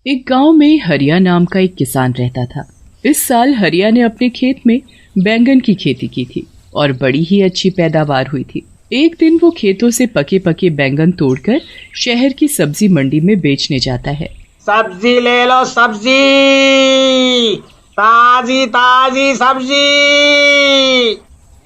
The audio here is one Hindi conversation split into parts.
एक गांव में हरिया नाम का एक किसान रहता था। इस साल हरिया ने अपने खेत में बैंगन की खेती की थी और बड़ी ही अच्छी पैदावार हुई थी। एक दिन वो खेतों से पके पके बैंगन तोड़कर शहर की सब्जी मंडी में बेचने जाता है। सब्जी ले लो, सब्जी ताजी ताजी सब्जी।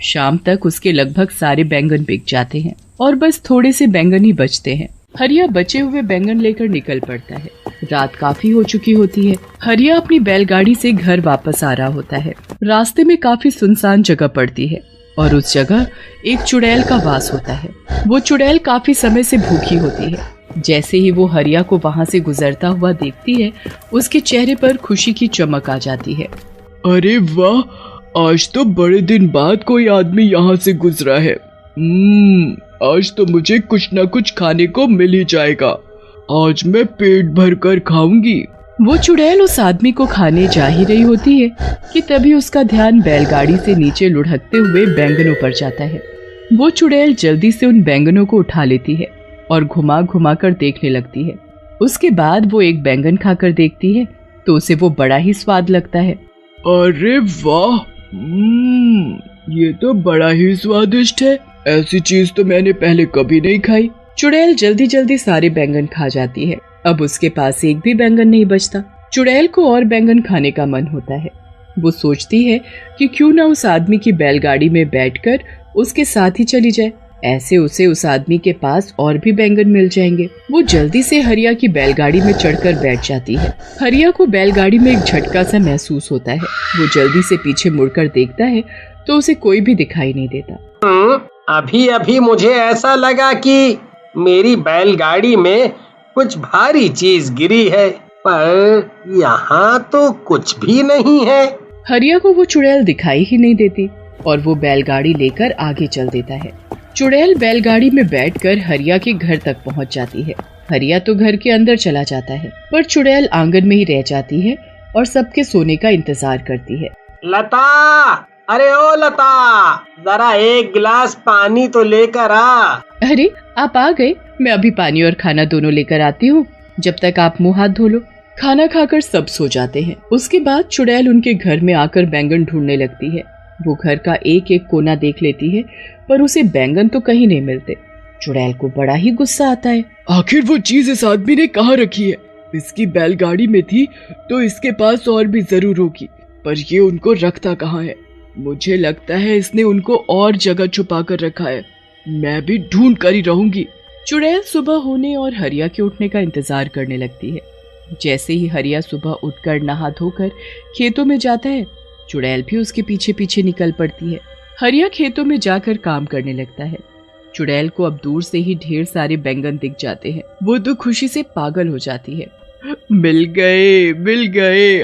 शाम तक उसके लगभग सारे बैंगन बिक जाते हैं और बस थोड़े से बैंगन ही बचते हैं। हरिया बचे हुए बैंगन लेकर निकल पड़ता है। रात काफी हो चुकी होती है। हरिया अपनी बैलगाड़ी से घर वापस आ रहा होता है। रास्ते में काफी सुनसान जगह पड़ती है और उस जगह एक चुड़ैल का वास होता है। वो चुड़ैल काफी समय से भूखी होती है। जैसे ही वो हरिया को वहाँ से गुजरता हुआ देखती है, उसके चेहरे पर खुशी की चमक आ जाती है। अरे वाह, आज तो बड़े दिन बाद कोई आदमी यहाँ से गुजरा है। आज तो मुझे कुछ न कुछ खाने को मिल ही जाएगा। आज मैं पेट भर कर खाऊंगी। वो चुड़ैल उस आदमी को खाने जा ही रही होती है कि तभी उसका ध्यान बैलगाड़ी से नीचे लुढ़कते हुए बैंगनों पर जाता है। वो चुड़ैल जल्दी से उन बैंगनों को उठा लेती है और घुमा घुमा कर देखने लगती है। उसके बाद वो एक बैंगन खाकर देखती है तो उसे वो बड़ा ही स्वाद लगता है। अरे वाह, ये तो बड़ा ही स्वादिष्ट है। ऐसी चीज तो मैंने पहले कभी नहीं खाई। चुड़ैल जल्दी जल्दी सारे बैंगन खा जाती है। अब उसके पास एक भी बैंगन नहीं बचता। चुड़ैल को और बैंगन खाने का मन होता है। वो सोचती है कि क्यों ना उस आदमी की बैलगाड़ी में बैठकर उसके साथ ही चली जाए। ऐसे उसे उस आदमी के पास और भी बैंगन मिल जाएंगे। वो जल्दी से हरिया की बैलगाड़ी में चढ़कर बैठ जाती है। हरिया को बैलगाड़ी में एक झटका सा महसूस होता है। वो जल्दी से पीछे मुड़कर देखता है तो उसे कोई भी दिखाई नहीं देता। अभी अभी मुझे ऐसा लगा कि मेरी बैलगाड़ी में कुछ भारी चीज गिरी है, पर यहाँ तो कुछ भी नहीं है। हरिया को वो चुड़ैल दिखाई ही नहीं देती और वो बैलगाड़ी लेकर आगे चल देता है। चुड़ैल बैलगाड़ी में बैठकर हरिया के घर तक पहुँच जाती है। हरिया तो घर के अंदर चला जाता है, पर चुड़ैल आंगन में ही रह जाती है और सबके सोने का इंतजार करती है। लता, अरे ओ लता, जरा एक गिलास पानी तो लेकर आ। अरे आप आ गए, मैं अभी पानी और खाना दोनों लेकर आती हूँ। जब तक आप मुंह हाथ धो लो। खाना खाकर सब सो जाते हैं। उसके बाद चुड़ैल उनके घर में आकर बैंगन ढूंढने लगती है। वो घर का एक एक कोना देख लेती है, पर उसे बैंगन तो कहीं नहीं मिलते। चुड़ैल को बड़ा ही गुस्सा आता है। आखिर वो चीज इस आदमी ने कहाँ रखी है? इसकी बैलगाड़ी में थी तो इसके पास और भी जरूर होगी, पर ये उनको रखता कहाँ है? मुझे लगता है इसने उनको और जगह छुपा कर रखा है। मैं भी ढूंढ कर ही रहूंगी। चुड़ैल सुबह होने और हरिया के उठने का इंतजार करने लगती है। जैसे ही हरिया सुबह उठकर नहा धोकर खेतों में जाता है, चुड़ैल भी उसके पीछे पीछे निकल पड़ती है। हरिया खेतों में जाकर काम करने लगता है। चुड़ैल को अब दूर से ही ढेर सारे बैंगन दिख जाते हैं। वो तो खुशी से पागल हो जाती है। मिल गए, मिल गए।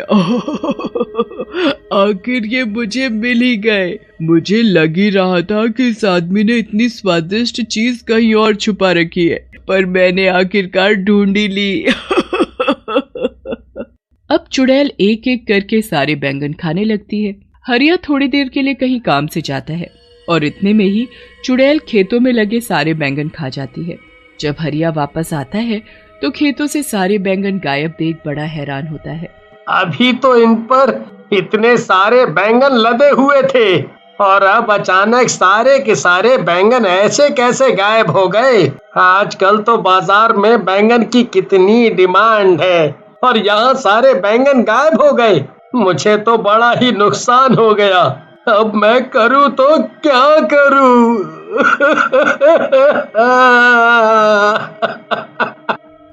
आखिर ये मुझे मिल ही गए। मुझे लग ही रहा था कि इस आदमी ने इतनी स्वादिष्ट चीज कहीं और छुपा रखी है, पर मैंने आखिरकार ढूंढ ही ली। अब चुड़ैल एक एक करके सारे बैंगन खाने लगती है। हरिया थोड़ी देर के लिए कहीं काम से जाता है और इतने में ही चुड़ैल खेतों में लगे सारे बैंगन खा जाती है। जब हरिया वापस आता है तो खेतों से सारे बैंगन गायब देख बड़ा हैरान होता है। अभी तो इन पर इतने सारे बैंगन लदे हुए थे और अब अचानक सारे के सारे बैंगन ऐसे कैसे गायब हो गए? आजकल तो बाजार में बैंगन की कितनी डिमांड है और यहाँ सारे बैंगन गायब हो गए। मुझे तो बड़ा ही नुकसान हो गया। अब मैं करूँ तो क्या करूँ?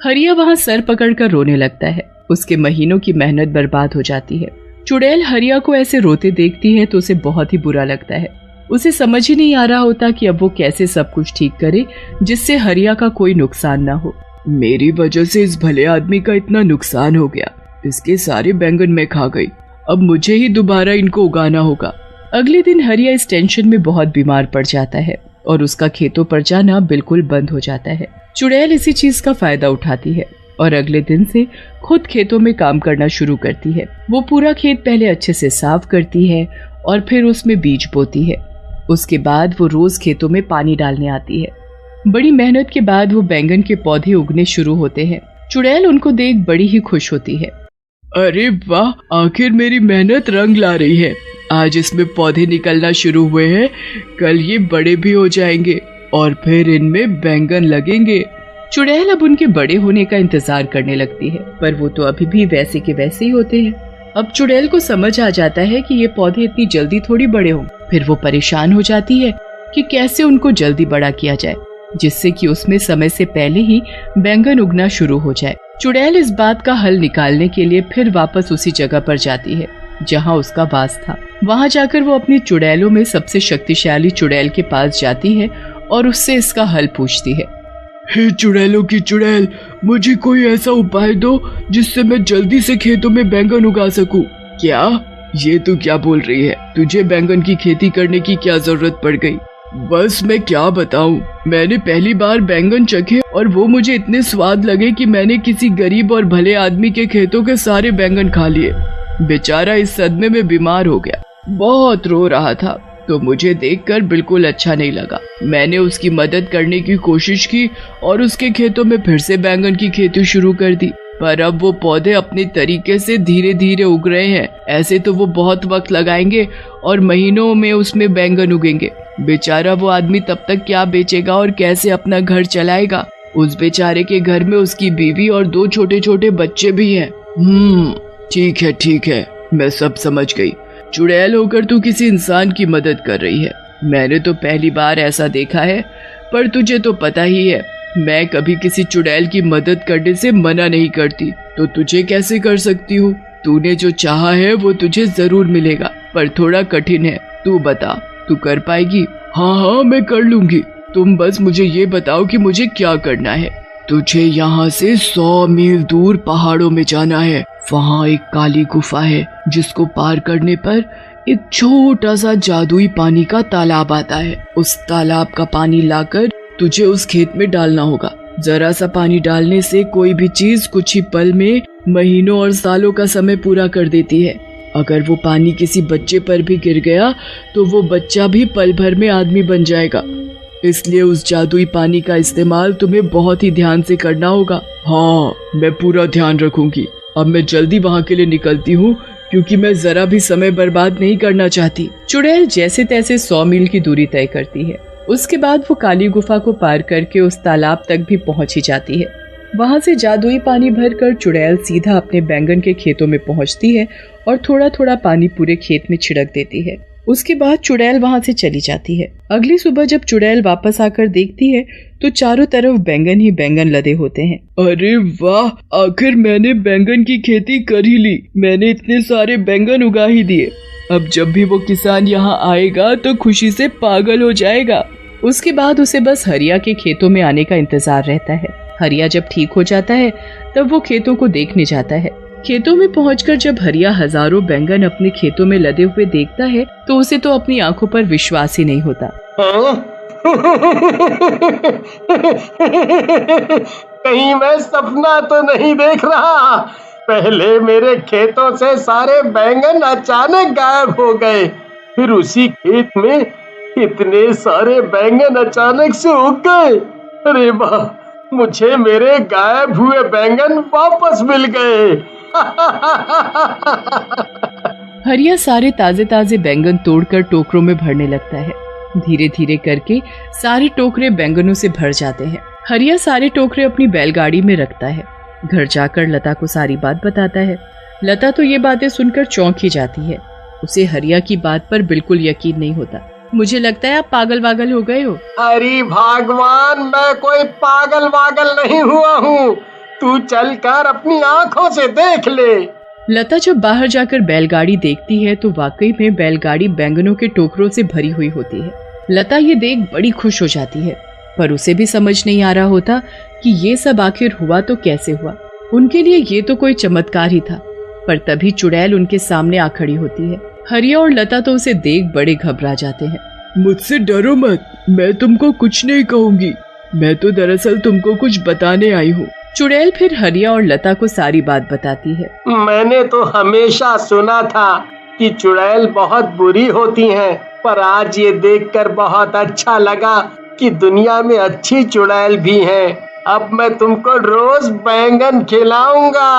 हरिया वहाँ सर पकड़कर रोने लगता है। उसके महीनों की मेहनत बर्बाद हो जाती है। चुड़ैल हरिया को ऐसे रोते देखती है तो उसे बहुत ही बुरा लगता है। उसे समझ ही नहीं आ रहा होता कि अब वो कैसे सब कुछ ठीक करे जिससे हरिया का कोई नुकसान ना हो। मेरी वजह से इस भले आदमी का इतना नुकसान हो गया। इसके सारे बैंगन मैं खा गई। अब मुझे ही दोबारा इनको उगाना होगा। अगले दिन हरिया इस टेंशन में बहुत बीमार पड़ जाता है और उसका खेतों पर जाना बिल्कुल बंद हो जाता है। चुड़ैल इसी चीज का फायदा उठाती है और अगले दिन से खुद खेतों में काम करना शुरू करती है। वो पूरा खेत पहले अच्छे से साफ करती है और फिर उसमें बीज बोती है। उसके बाद वो रोज खेतों में पानी डालने आती है। बड़ी मेहनत के बाद वो बैंगन के पौधे उगने शुरू होते हैं। चुड़ैल उनको देख बड़ी ही खुश होती है। अरे वाह, आखिर मेरी मेहनत रंग ला रही है। आज इसमें पौधे निकलना शुरू हुए हैं, कल ये बड़े भी हो जाएंगे और फिर इनमें बैंगन लगेंगे। चुड़ैल अब उनके बड़े होने का इंतजार करने लगती है, पर वो तो अभी भी वैसे के वैसे ही होते हैं। अब चुड़ैल को समझ आ जाता है कि ये पौधे इतनी जल्दी थोड़ी बड़े हों। फिर वो परेशान हो जाती है कि कैसे उनको जल्दी बड़ा किया जाए, जिससे कि उसमें समय से पहले ही बैंगन उगना शुरू हो जाए। चुड़ैल इस बात का हल निकालने के लिए फिर वापस उसी जगह पर जाती है जहाँ उसका वास था। वहाँ जाकर वो अपनी चुड़ैलों में सबसे शक्तिशाली चुड़ैल के पास जाती है और उससे इसका हल पूछती है। हे चुड़ैलों की चुड़ैल, मुझे कोई ऐसा उपाय दो जिससे मैं जल्दी से खेतों में बैंगन उगा सकूं। क्या? ये तू क्या बोल रही है? तुझे बैंगन की खेती करने की क्या जरूरत पड़ गई? बस मैं क्या बताऊं, मैंने पहली बार बैंगन चखे और वो मुझे इतने स्वाद लगे कि मैंने किसी गरीब और भले आदमी के खेतों के सारे बैंगन खा लिए। बेचारा इस सदमे में बीमार हो गया, बहुत रो रहा था, तो मुझे देखकर बिल्कुल अच्छा नहीं लगा। मैंने उसकी मदद करने की कोशिश की और उसके खेतों में फिर से बैंगन की खेती शुरू कर दी, पर अब वो पौधे अपने तरीके से धीरे धीरे उग रहे हैं। ऐसे तो वो बहुत वक्त लगाएंगे और महीनों में उसमें बैंगन उगेंगे। बेचारा वो आदमी तब तक क्या बेचेगा और कैसे अपना घर चलाएगा? उस बेचारे के घर में उसकी बीवी और 2 छोटे छोटे बच्चे भी हैं। ठीक है, मैं सब समझ गई। चुड़ैल होकर तू किसी इंसान की मदद कर रही है। मैंने तो पहली बार ऐसा देखा है, पर तुझे तो पता ही है मैं कभी किसी चुड़ैल की मदद करने से मना नहीं करती, तो तुझे कैसे कर सकती हूँ? तूने जो चाहा है वो तुझे जरूर मिलेगा, पर थोड़ा कठिन है। तू बता, तू कर पाएगी? हाँ, मैं कर लूंगी। तुम बस मुझे ये बताओ कि मुझे क्या करना है। तुझे यहाँ से 100 मील दूर पहाड़ों में जाना है। वहाँ एक काली गुफा है जिसको पार करने पर एक छोटा सा जादुई पानी का तालाब आता है। उस तालाब का पानी लाकर तुझे उस खेत में डालना होगा। जरा सा पानी डालने से कोई भी चीज कुछ ही पल में महीनों और सालों का समय पूरा कर देती है। अगर वो पानी किसी बच्चे पर भी गिर गया तो वो बच्चा भी पल भर में आदमी बन जाएगा। इसलिए उस जादुई पानी का इस्तेमाल तुम्हें बहुत ही ध्यान से करना होगा। हाँ, मैं पूरा ध्यान रखूंगी। अब मैं जल्दी वहाँ के लिए निकलती हूँ, क्योंकि मैं जरा भी समय बर्बाद नहीं करना चाहती। चुड़ैल जैसे तैसे 100 मील की दूरी तय करती है। उसके बाद वो काली गुफा को पार करके उस तालाब तक भी पहुंच ही जाती है। वहां से जादुई पानी भरकर चुड़ैल सीधा अपने बैंगन के खेतों में पहुंचती है और थोड़ा थोड़ा पानी पूरे खेत में छिड़क देती है। उसके बाद चुड़ैल वहां से चली जाती है। अगली सुबह जब चुड़ैल वापस आकर देखती है तो चारों तरफ बैंगन ही बैंगन लदे होते हैं। अरे वाह, आखिर मैंने बैंगन की खेती कर ही ली। मैंने इतने सारे बैंगन उगा ही दिए। अब जब भी वो किसान यहाँ आएगा तो खुशी से पागल हो जाएगा। उसके बाद उसे बस हरिया के खेतों में आने का इंतजार रहता है। हरिया जब ठीक हो जाता है तब वो खेतों को देखने जाता है। खेतों में पहुंचकर जब हरिया हजारों बैंगन अपने खेतों में लदे हुए देखता है तो उसे तो अपनी आंखों पर विश्वास ही नहीं होता। कहीं मैं सपना तो नहीं देख रहा? पहले मेरे खेतों से सारे बैंगन अचानक गायब हो गए, फिर उसी खेत में इतने सारे बैंगन अचानक से उग गए। अरे वाह, मुझे मेरे गायब हुए बैंगन वापस मिल गए। हरिया सारे ताजे ताजे बैंगन तोड़कर टोकरों में भरने लगता है। धीरे धीरे करके सारे टोकरे बैंगनों से भर जाते हैं। हरिया सारे टोकरे अपनी बैलगाड़ी में रखता है। घर जाकर लता को सारी बात बताता है। लता तो ये बातें सुनकर चौंक ही जाती है। उसे हरिया की बात पर बिल्कुल यकीन नहीं होता। मुझे लगता है आप पागल वागल हो गए हो। अरे भगवान, मैं कोई पागल वागल नहीं हुआ हूँ। तू चल कर अपनी आँखों से देख ले। लता जब बाहर जाकर बैलगाड़ी देखती है तो वाकई में बैलगाड़ी बैंगनों के टोकरों से भरी हुई होती है। लता ये देख बड़ी खुश हो जाती है, पर उसे भी समझ नहीं आ रहा होता कि ये सब आखिर हुआ तो कैसे हुआ। उनके लिए ये तो कोई चमत्कार ही था। पर तभी चुड़ैल उनके सामने आ खड़ी होती है। हरिया और लता तो उसे देख बड़े घबरा जाते हैं। मुझसे डरो मत, मैं तुमको कुछ नहीं कहूँगी। मैं तो दरअसल तुमको कुछ बताने आई हूँ। चुड़ैल फिर हरिया और लता को सारी बात बताती है। मैंने तो हमेशा सुना था कि चुड़ैल बहुत बुरी होती हैं, पर आज ये देखकर बहुत अच्छा लगा कि दुनिया में अच्छी चुड़ैल भी हैं। अब मैं तुमको रोज बैंगन खिलाऊंगा।